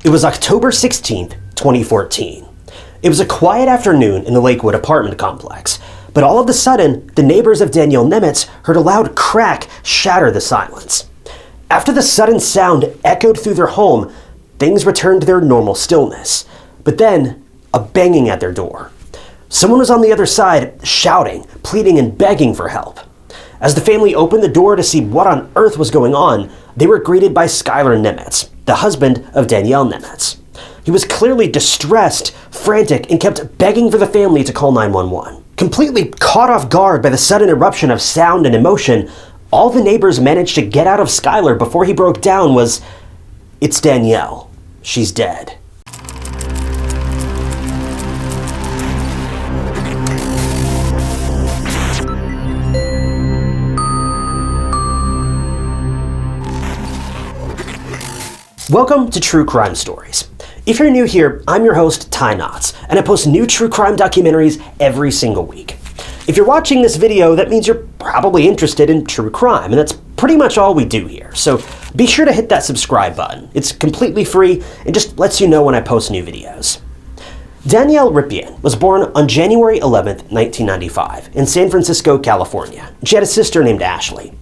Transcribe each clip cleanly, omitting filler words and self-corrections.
It was October 16th, 2014. It was a quiet afternoon in the Lakewood apartment complex, but all of a sudden, the neighbors of Danielle Nemetz heard a loud crack shatter the silence. After the sudden sound echoed through their home, things returned to their normal stillness. But then, a banging at their door. Someone was on the other side, shouting, pleading, and begging for help. As the family opened the door to see what on earth was going on, they were greeted by Skylar Nemetz, the husband of Danielle Nemetz. He was clearly distressed, frantic, and kept begging for the family to call 911. Completely caught off guard by the sudden eruption of sound and emotion, all the neighbors managed to get out of Skylar before he broke down was, "It's Danielle. She's dead." Welcome to True Crime Stories. If you're new here, I'm your host, Ty Knotts, and I post new true crime documentaries every single week. If you're watching this video, that means you're probably interested in true crime, and that's pretty much all we do here. So be sure to hit that subscribe button. It's completely free and just lets you know when I post new videos. Danielle Ripien was born on January 11th, 1995, in San Francisco, California. She had a sister named Ashley.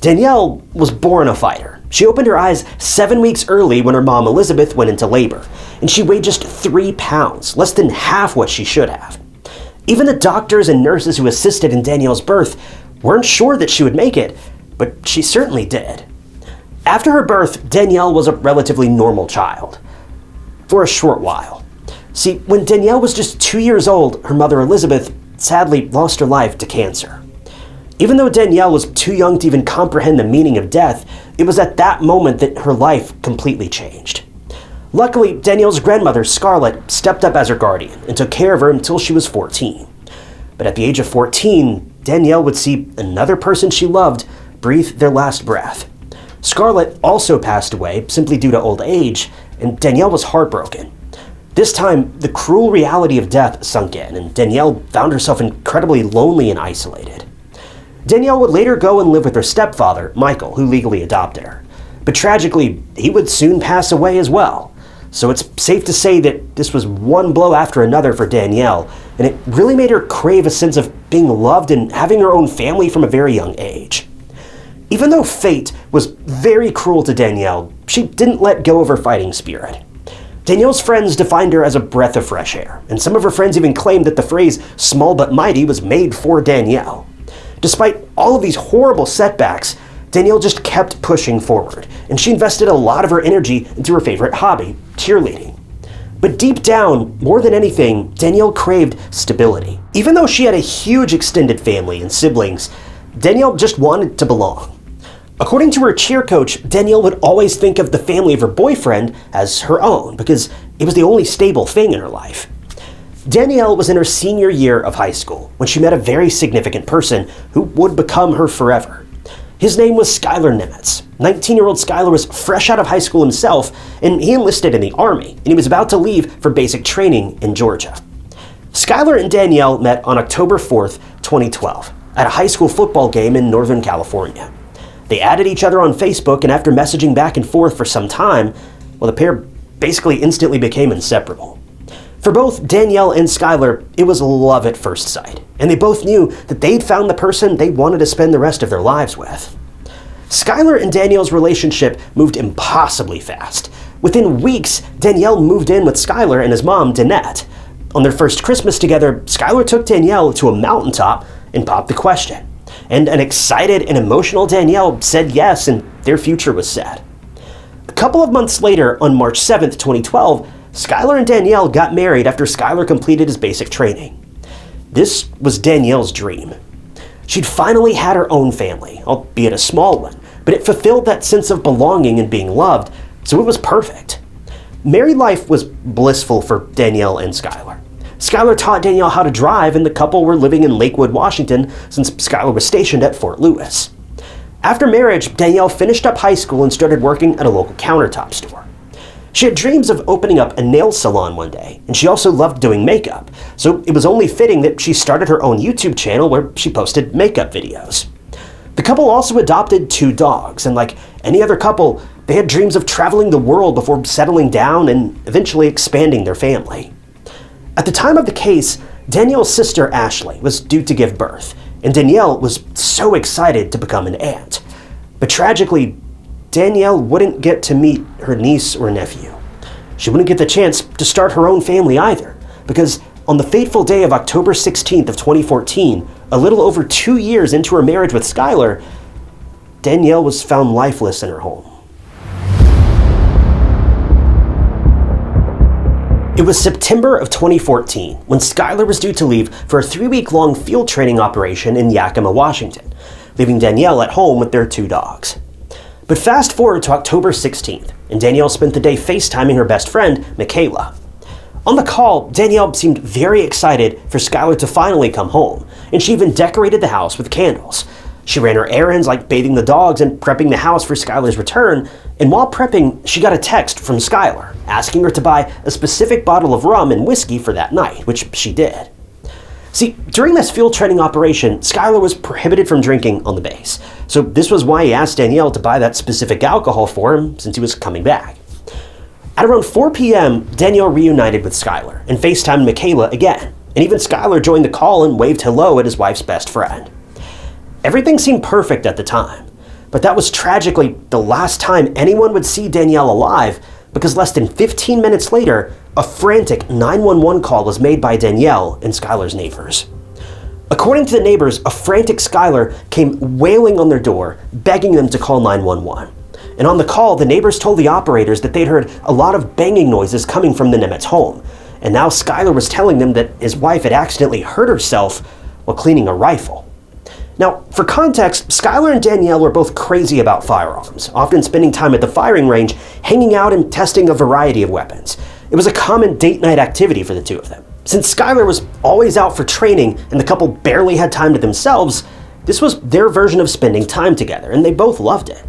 Danielle was born a fighter. She opened her eyes 7 weeks early when her mom Elizabeth went into labor, and she weighed just 3 pounds, less than half what she should have. Even the doctors and nurses who assisted in Danielle's birth weren't sure that she would make it, but she certainly did. After her birth, Danielle was a relatively normal child. For a short while. See, when Danielle was just 2 years old, her mother Elizabeth sadly lost her life to cancer. Even though Danielle was too young to even comprehend the meaning of death, it was at that moment that her life completely changed. Luckily, Danielle's grandmother, Scarlett, stepped up as her guardian and took care of her until she was 14. But at the age of 14, Danielle would see another person she loved breathe their last breath. Scarlett also passed away simply due to old age, and Danielle was heartbroken. This time, the cruel reality of death sunk in, and Danielle found herself incredibly lonely and isolated. Danielle would later go and live with her stepfather, Michael, who legally adopted her. But tragically, he would soon pass away as well. So it's safe to say that this was one blow after another for Danielle, and it really made her crave a sense of being loved and having her own family from a very young age. Even though fate was very cruel to Danielle, she didn't let go of her fighting spirit. Danielle's friends defined her as a breath of fresh air, and some of her friends even claimed that the phrase "small but mighty" was made for Danielle. Despite all of these horrible setbacks, Danielle just kept pushing forward, and she invested a lot of her energy into her favorite hobby, cheerleading. But deep down, more than anything, Danielle craved stability. Even though she had a huge extended family and siblings, Danielle just wanted to belong. According to her cheer coach, Danielle would always think of the family of her boyfriend as her own, because it was the only stable thing in her life. Danielle was in her senior year of high school when she met a very significant person who would become her forever. His name was Skylar Nemetz. 19-year-old Skylar was fresh out of high school himself, and he enlisted in the Army, and he was about to leave for basic training in Georgia. Skylar and Danielle met on October 4th, 2012, at a high school football game in Northern California. They added each other on Facebook, and after messaging back and forth for some time, well, the pair basically instantly became inseparable. For both Danielle and Skylar, it was love at first sight, and they both knew that they'd found the person they wanted to spend the rest of their lives with. Skylar and Danielle's relationship moved impossibly fast. Within weeks, Danielle moved in with Skylar and his mom, Danette. On their first Christmas together, Skylar took Danielle to a mountaintop and popped the question. And an excited and emotional Danielle said yes, and their future was set. A couple of months later, on March 7th, 2012, Skylar and Danielle got married after Skylar completed his basic training. This was Danielle's dream. She'd finally had her own family, albeit a small one, but it fulfilled that sense of belonging and being loved, so it was perfect. Married life was blissful for Danielle and Skylar. Skylar taught Danielle how to drive, and the couple were living in Lakewood, Washington, since Skylar was stationed at Fort Lewis. After marriage, Danielle finished up high school and started working at a local countertop store. She had dreams of opening up a nail salon one day, and she also loved doing makeup, so it was only fitting that she started her own YouTube channel where she posted makeup videos. The couple also adopted 2 dogs, and like any other couple, They had dreams of traveling the world before settling down and eventually expanding their family. At the time of the case, Danielle's sister Ashley was due to give birth, and Danielle was so excited to become an aunt. But tragically, Danielle wouldn't get to meet her niece or nephew. She wouldn't get the chance to start her own family either, because on the fateful day of October 16th of 2014, a little over 2 years into her marriage with Skylar, Danielle was found lifeless in her home. It was September of 2014 when Skylar was due to leave for a 3-week-long field training operation in Yakima, Washington, leaving Danielle at home with their 2 dogs. But fast forward to October 16th, and Danielle spent the day FaceTiming her best friend, Michaela. On the call, Danielle seemed very excited for Skylar to finally come home, and she even decorated the house with candles. She ran her errands like bathing the dogs and prepping the house for Skylar's return, and while prepping, she got a text from Skylar asking her to buy a specific bottle of rum and whiskey for that night, which she did. See, during this field training operation, Skylar was prohibited from drinking on the base, so this was why he asked Danielle to buy that specific alcohol for him since he was coming back. At around 4 p.m., Danielle reunited with Skylar and FaceTimed Michaela again, and even Skylar joined the call and waved hello at his wife's best friend. Everything seemed perfect at the time, but that was tragically the last time anyone would see Danielle alive, because less than 15 minutes later, a frantic 911 call was made by Danielle and Skylar's neighbors. According to the neighbors, a frantic Skylar came wailing on their door, begging them to call 911. And on the call, the neighbors told the operators that they'd heard a lot of banging noises coming from the Nemetz home, and now Skylar was telling them that his wife had accidentally hurt herself while cleaning a rifle. Now, for context, Skylar and Danielle were both crazy about firearms, often spending time at the firing range, hanging out and testing a variety of weapons. It was a common date night activity for the two of them. Since Skylar was always out for training and the couple barely had time to themselves, this was their version of spending time together, and they both loved it.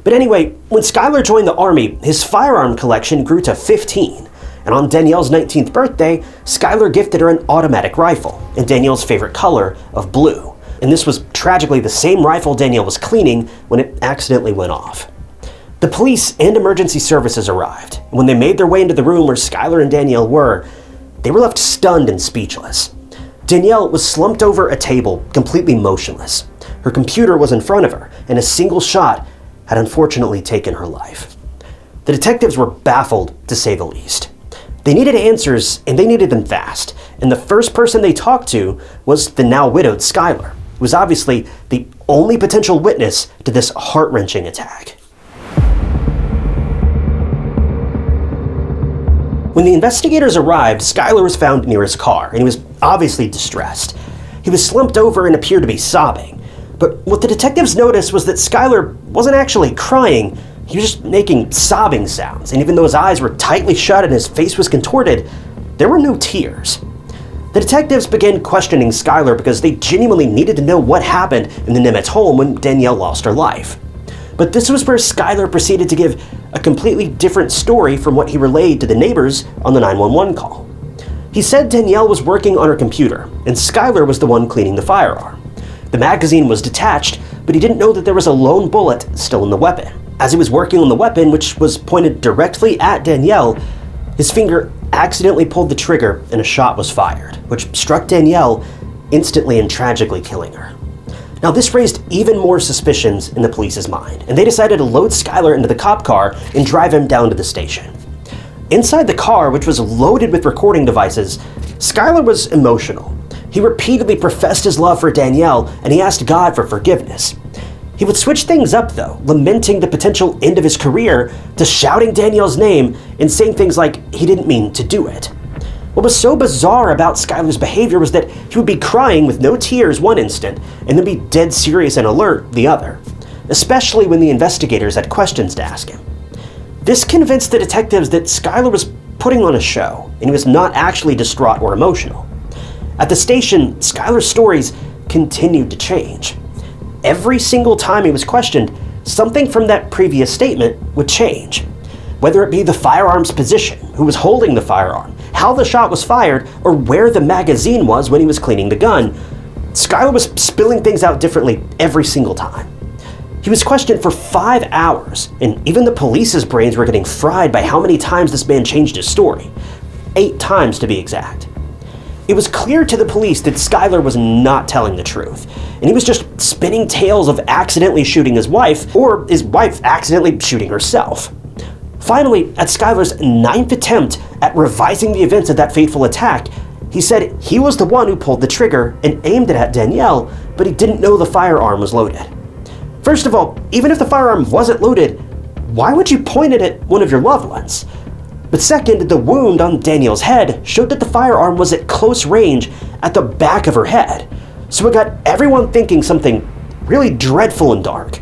But anyway, when Skylar joined the Army, his firearm collection grew to 15. And on Danielle's 19th birthday, Skylar gifted her an automatic rifle in Danielle's favorite color of blue. And this was tragically the same rifle Danielle was cleaning when it accidentally went off. The police and emergency services arrived, and when they made their way into the room where Skylar and Danielle were, they were left stunned and speechless. Danielle was slumped over a table, completely motionless. Her computer was in front of her, and a single shot had unfortunately taken her life. The detectives were baffled, to say the least. They needed answers, and they needed them fast, and the first person they talked to was the now widowed Skylar, who was obviously the only potential witness to this heart-wrenching attack. When the investigators arrived, Skylar was found near his car, and he was obviously distressed. He was slumped over and appeared to be sobbing. But what the detectives noticed was that Skylar wasn't actually crying, he was just making sobbing sounds, and even though his eyes were tightly shut and his face was contorted, there were no tears. The detectives began questioning Skylar because they genuinely needed to know what happened in the Nemetz home when Danielle lost her life. But this was where Skylar proceeded to give a completely different story from what he relayed to the neighbors on the 911 call. He said Danielle was working on her computer, and Skylar was the one cleaning the firearm. The magazine was detached, but he didn't know that there was a lone bullet still in the weapon. As he was working on the weapon, which was pointed directly at Danielle, his finger accidentally pulled the trigger and a shot was fired, which struck Danielle, instantly and tragically killing her. Now, this raised even more suspicions in the police's mind, and they decided to load Skylar into the cop car and drive him down to the station. Inside the car, which was loaded with recording devices, Skylar was emotional. He repeatedly professed his love for Danielle, and he asked God for forgiveness. He would switch things up, though, lamenting the potential end of his career to shouting Danielle's name and saying things like he didn't mean to do it. What was so bizarre about Skylar's behavior was that he would be crying with no tears one instant and then be dead serious and alert the other, especially when the investigators had questions to ask him. This convinced the detectives that Skylar was putting on a show and he was not actually distraught or emotional. At the station, Skylar's stories continued to change. Every single time he was questioned, something from that previous statement would change. Whether it be the firearm's position, who was holding the firearm, how the shot was fired, or where the magazine was when he was cleaning the gun, Skylar was spilling things out differently every single time. He was questioned for 5 hours, and even the police's brains were getting fried by how many times this man changed his story. 8 times to be exact. It was clear to the police that Skylar was not telling the truth, and he was just spinning tales of accidentally shooting his wife, or his wife accidentally shooting herself. Finally, at Skylar's 9th attempt at revising the events of that fateful attack, he said he was the one who pulled the trigger and aimed it at Danielle, but he didn't know the firearm was loaded. First of all, even if the firearm wasn't loaded, why would you point it at one of your loved ones? But second, the wound on Danielle's head showed that the firearm was at close range at the back of her head, so it got everyone thinking something really dreadful and dark.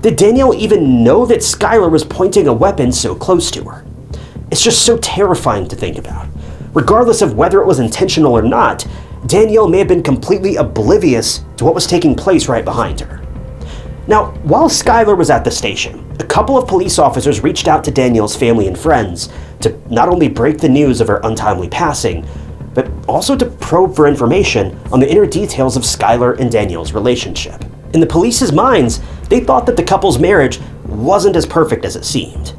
Did Danielle even know that Skylar was pointing a weapon so close to her? It's just so terrifying to think about. Regardless of whether it was intentional or not, Danielle may have been completely oblivious to what was taking place right behind her. Now, while Skylar was at the station, a couple of police officers reached out to Danielle's family and friends to not only break the news of her untimely passing, but also to probe for information on the inner details of Skylar and Danielle's relationship. In the police's minds, they thought that the couple's marriage wasn't as perfect as it seemed.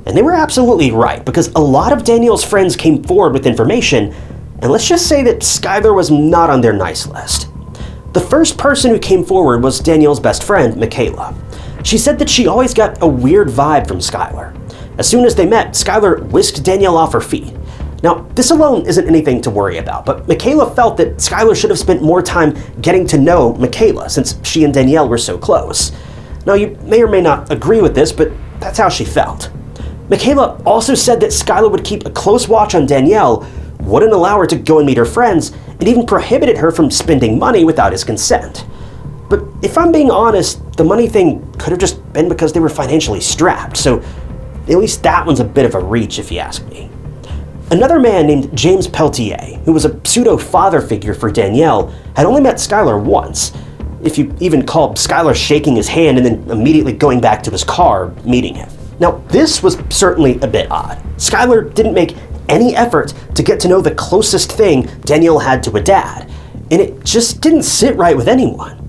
And they were absolutely right, because a lot of Danielle's friends came forward with information, and let's just say that Skylar was not on their nice list. The first person who came forward was Danielle's best friend, Michaela. She said that she always got a weird vibe from Skylar. As soon as they met, Skylar whisked Danielle off her feet. Now, this alone isn't anything to worry about, but Michaela felt that Skylar should have spent more time getting to know Michaela, since she and Danielle were so close. Now, you may or may not agree with this, but that's how she felt. Michaela also said that Skylar would keep a close watch on Danielle, wouldn't allow her to go and meet her friends, and even prohibited her from spending money without his consent. But if I'm being honest, the money thing could have just been because they were financially strapped, so at least that one's a bit of a reach if you ask me. Another man named James Peltier, who was a pseudo-father figure for Danielle, had only met Skylar once, if you even call Skylar shaking his hand and then immediately going back to his car, meeting him. Now, this was certainly a bit odd. Skylar didn't make any effort to get to know the closest thing Danielle had to a dad, and it just didn't sit right with anyone.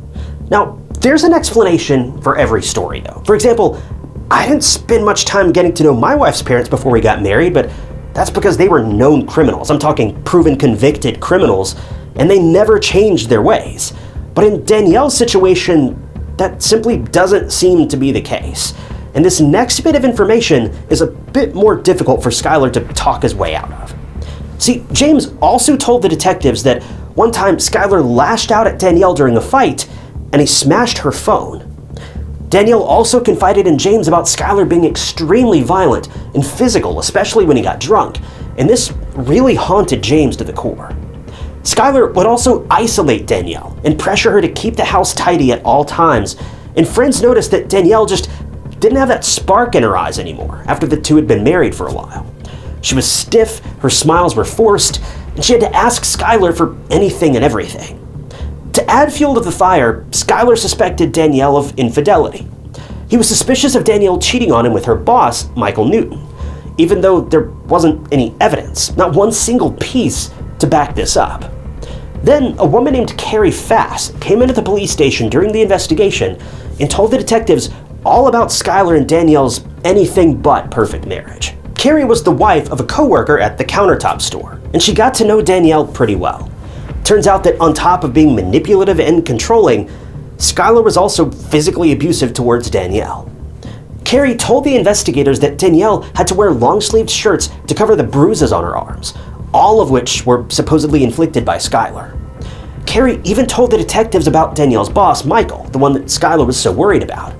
Now, there's an explanation for every story, though. For example, I didn't spend much time getting to know my wife's parents before we got married, but that's because they were known criminals. I'm talking proven convicted criminals, and they never changed their ways. But in Danielle's situation, that simply doesn't seem to be the case. And this next bit of information is a bit more difficult for Skylar to talk his way out of. See, James also told the detectives that one time Skylar lashed out at Danielle during a fight, and he smashed her phone. Danielle also confided in James about Skylar being extremely violent and physical, especially when he got drunk, and this really haunted James to the core. Skylar would also isolate Danielle and pressure her to keep the house tidy at all times, and friends noticed that Danielle just didn't have that spark in her eyes anymore after the two had been married for a while. She was stiff, her smiles were forced, and she had to ask Skylar for anything and everything. To add fuel to the fire, Skylar suspected Danielle of infidelity. He was suspicious of Danielle cheating on him with her boss, Michael Newton, even though there wasn't any evidence, not one single piece to back this up. Then, a woman named Carrie Fass came into the police station during the investigation and told the detectives all about Skylar and Danielle's anything but perfect marriage. Carrie was the wife of a coworker at the countertop store, and she got to know Danielle pretty well. Turns out that on top of being manipulative and controlling, Skylar was also physically abusive towards Danielle. Carrie told the investigators that Danielle had to wear long-sleeved shirts to cover the bruises on her arms, all of which were supposedly inflicted by Skylar. Carrie even told the detectives about Danielle's boss, Michael, the one that Skylar was so worried about.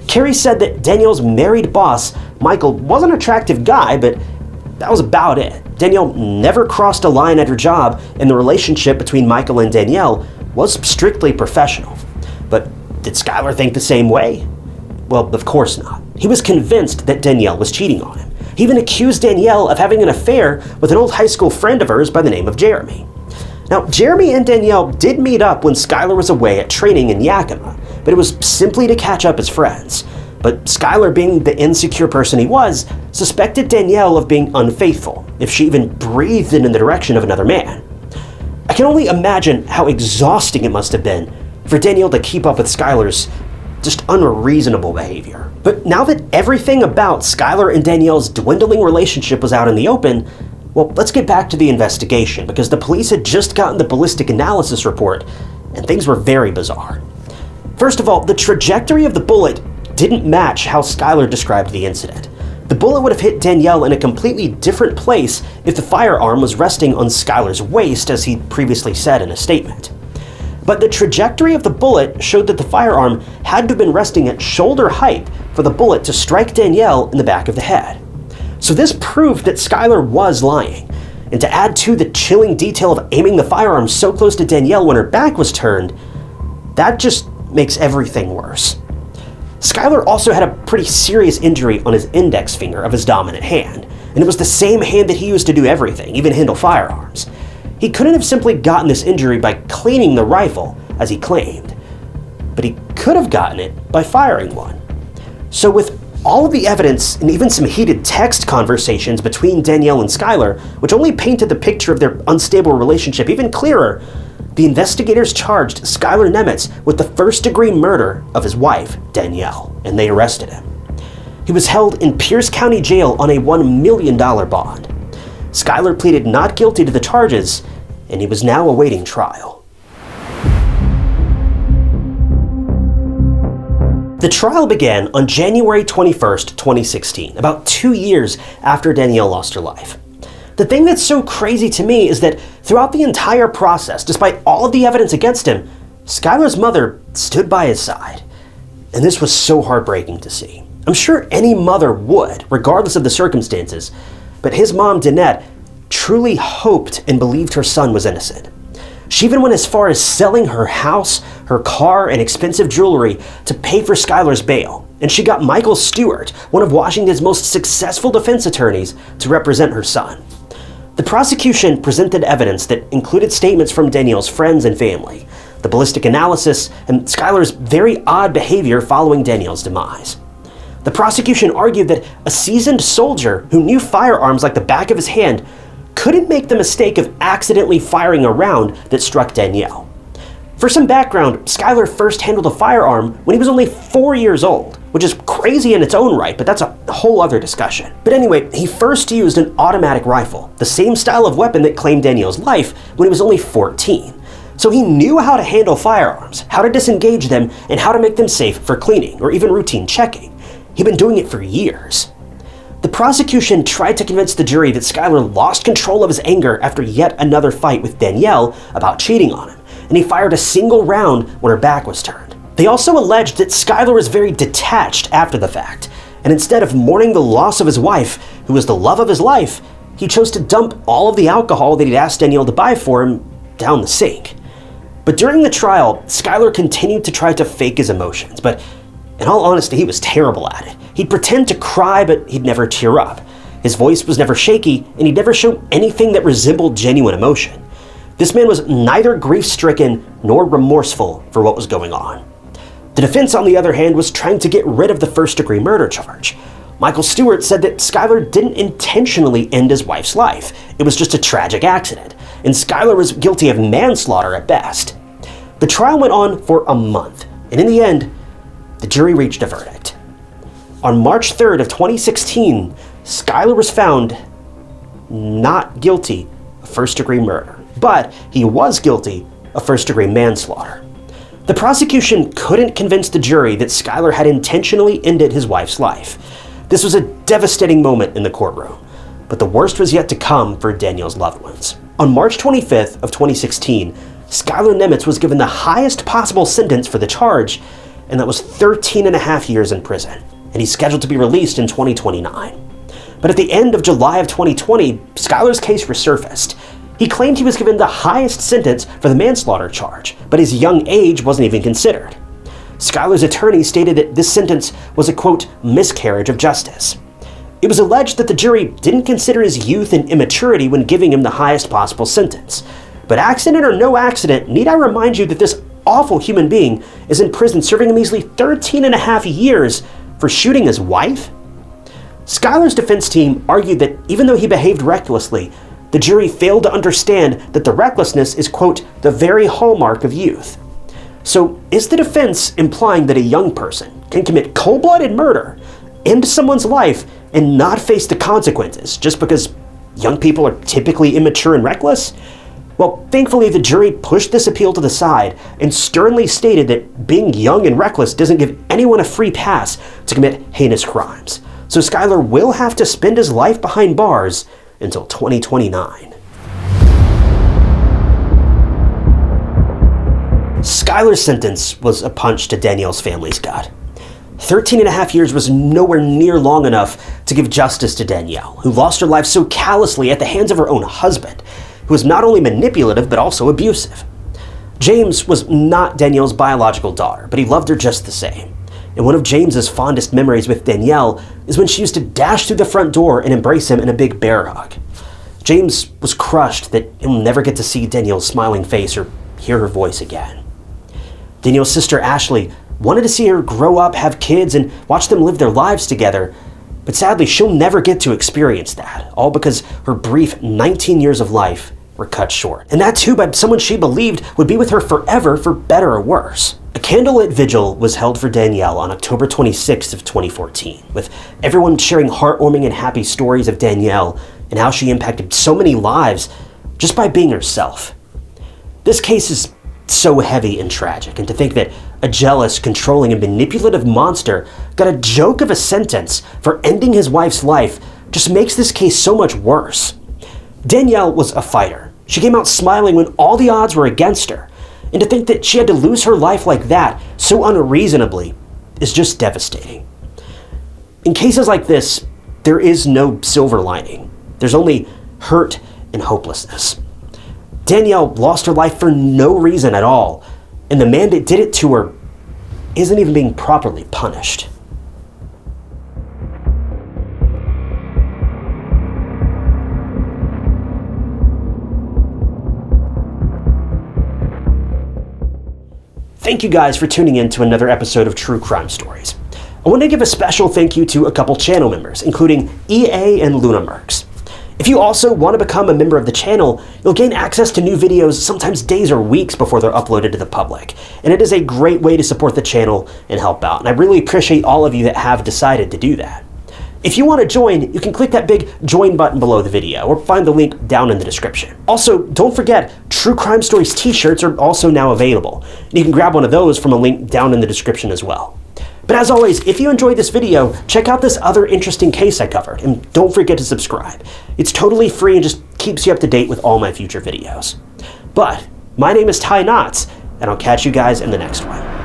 Carrie said that Danielle's married boss, Michael, was an attractive guy, but that was about it. Danielle never crossed a line at her job, and the relationship between Michael and Danielle was strictly professional. But did Skylar think the same way? Well, of course not. He was convinced that Danielle was cheating on him. He even accused Danielle of having an affair with an old high school friend of hers by the name of Jeremy. Now, Jeremy and Danielle did meet up when Skylar was away at training in Yakima, but it was simply to catch up as friends. But Skylar, being the insecure person he was, suspected Danielle of being unfaithful if she even breathed in the direction of another man. I can only imagine how exhausting it must have been for Danielle to keep up with Skylar's just unreasonable behavior. But now that everything about Skylar and Danielle's dwindling relationship was out in the open, well, let's get back to the investigation, because the police had just gotten the ballistic analysis report, and things were very bizarre. First of all, the trajectory of the bullet didn't match how Skylar described the incident. The bullet would have hit Danielle in a completely different place if the firearm was resting on Skylar's waist, as he previously said in a statement. But the trajectory of the bullet showed that the firearm had to have been resting at shoulder height for the bullet to strike Danielle in the back of the head. So this proved that Skylar was lying. And to add to the chilling detail of aiming the firearm so close to Danielle when her back was turned, that just makes everything worse. Skylar also had a pretty serious injury on his index finger of his dominant hand, and it was the same hand that he used to do everything, even handle firearms. He couldn't have simply gotten this injury by cleaning the rifle, as he claimed, but he could have gotten it by firing one. So with all of the evidence and even some heated text conversations between Danielle and Skylar, which only painted the picture of their unstable relationship even clearer, the investigators charged Skylar Nemetz with the first-degree murder of his wife, Danielle, and they arrested him. He was held in Pierce County Jail on a $1 million bond. Skylar pleaded not guilty to the charges, and he was now awaiting trial. The trial began on January 21st, 2016, about 2 years after Danielle lost her life. The thing that's so crazy to me is that throughout the entire process, despite all of the evidence against him, Skylar's mother stood by his side. And this was so heartbreaking to see. I'm sure any mother would, regardless of the circumstances, but his mom, Danette, truly hoped and believed her son was innocent. She even went as far as selling her house, her car, and expensive jewelry to pay for Skylar's bail. And she got Michael Stewart, one of Washington's most successful defense attorneys, to represent her son. The prosecution presented evidence that included statements from Danielle's friends and family, the ballistic analysis, and Skylar's very odd behavior following Danielle's demise. The prosecution argued that a seasoned soldier who knew firearms like the back of his hand couldn't make the mistake of accidentally firing a round that struck Danielle. For some background, Skylar first handled a firearm when he was only 4 years old, which is crazy in its own right, but that's a whole other discussion. But anyway, he first used an automatic rifle, the same style of weapon that claimed Danielle's life, when he was only 14. So he knew how to handle firearms, how to disengage them, and how to make them safe for cleaning or even routine checking. He'd been doing it for years. The prosecution tried to convince the jury that Skylar lost control of his anger after yet another fight with Danielle about cheating on him, and he fired a single round when her back was turned. They also alleged that Skylar was very detached after the fact, and instead of mourning the loss of his wife, who was the love of his life, he chose to dump all of the alcohol that he'd asked Danielle to buy for him down the sink. But during the trial, Skylar continued to try to fake his emotions, but in all honesty, he was terrible at it. He'd pretend to cry, but he'd never tear up. His voice was never shaky, and he'd never show anything that resembled genuine emotion. This man was neither grief-stricken nor remorseful for what was going on. The defense, on the other hand, was trying to get rid of the first-degree murder charge. Michael Stewart said that Skylar didn't intentionally end his wife's life. It was just a tragic accident, and Skylar was guilty of manslaughter at best. The trial went on for a month, and in the end, the jury reached a verdict. On March 3rd of 2016, Skylar was found not guilty of first-degree murder, but he was guilty of first-degree manslaughter. The prosecution couldn't convince the jury that Skylar had intentionally ended his wife's life. This was a devastating moment in the courtroom, but the worst was yet to come for Danielle's loved ones. On March 25th of 2016, Skylar Nemetz was given the highest possible sentence for the charge, and that was 13 and a half years in prison, and he's scheduled to be released in 2029. But at the end of July of 2020, Skylar's case resurfaced. He claimed he was given the highest sentence for the manslaughter charge, but his young age wasn't even considered. Skylar's attorney stated that this sentence was a, quote, miscarriage of justice. It was alleged that the jury didn't consider his youth and immaturity when giving him the highest possible sentence. But accident or no accident, need I remind you that this awful human being is in prison serving a measly 13 and a half years for shooting his wife? Skylar's defense team argued that even though he behaved recklessly, the jury failed to understand that the recklessness is, quote, the very hallmark of youth. So is the defense implying that a young person can commit cold-blooded murder, end someone's life, and not face the consequences just because young people are typically immature and reckless? Well, thankfully the jury pushed this appeal to the side and sternly stated that being young and reckless doesn't give anyone a free pass to commit heinous crimes. So Skylar will have to spend his life behind bars until 2029. Skylar's sentence was a punch to Danielle's family's gut. 13 and a half years was nowhere near long enough to give justice to Danielle, who lost her life so callously at the hands of her own husband, who was not only manipulative but also abusive. James was not Danielle's biological daughter, but he loved her just the same. And one of James's fondest memories with Danielle is when she used to dash through the front door and embrace him in a big bear hug. James was crushed that he'll never get to see Danielle's smiling face or hear her voice again. Danielle's sister Ashley wanted to see her grow up, have kids, and watch them live their lives together, but sadly she'll never get to experience that, all because her brief 19 years of life were cut short. And that too by someone she believed would be with her forever, for better or worse. A candlelit vigil was held for Danielle on October 26th of 2014, with everyone sharing heartwarming and happy stories of Danielle and how she impacted so many lives just by being herself. This case is so heavy and tragic, and to think that a jealous, controlling, and manipulative monster got a joke of a sentence for ending his wife's life just makes this case so much worse. Danielle was a fighter. She came out smiling when all the odds were against her, and to think that she had to lose her life like that so unreasonably is just devastating. In cases like this, there is no silver lining. There's only hurt and hopelessness. Danielle lost her life for no reason at all, and the man that did it to her isn't even being properly punished. Thank you guys for tuning in to another episode of True Crime Stories. I want to give a special thank you to a couple channel members, including EA and Luna Mercs. If you also want to become a member of the channel, you'll gain access to new videos sometimes days or weeks before they're uploaded to the public. And it is a great way to support the channel and help out. And I really appreciate all of you that have decided to do that. If you want to join, you can click that big join button below the video or find the link down in the description. Also, don't forget, True Crime Stories t-shirts are also now available. And you can grab one of those from a link down in the description as well. But as always, if you enjoyed this video, check out this other interesting case I covered, and don't forget to subscribe. It's totally free and just keeps you up to date with all my future videos. But my name is Ty Knotts, and I'll catch you guys in the next one.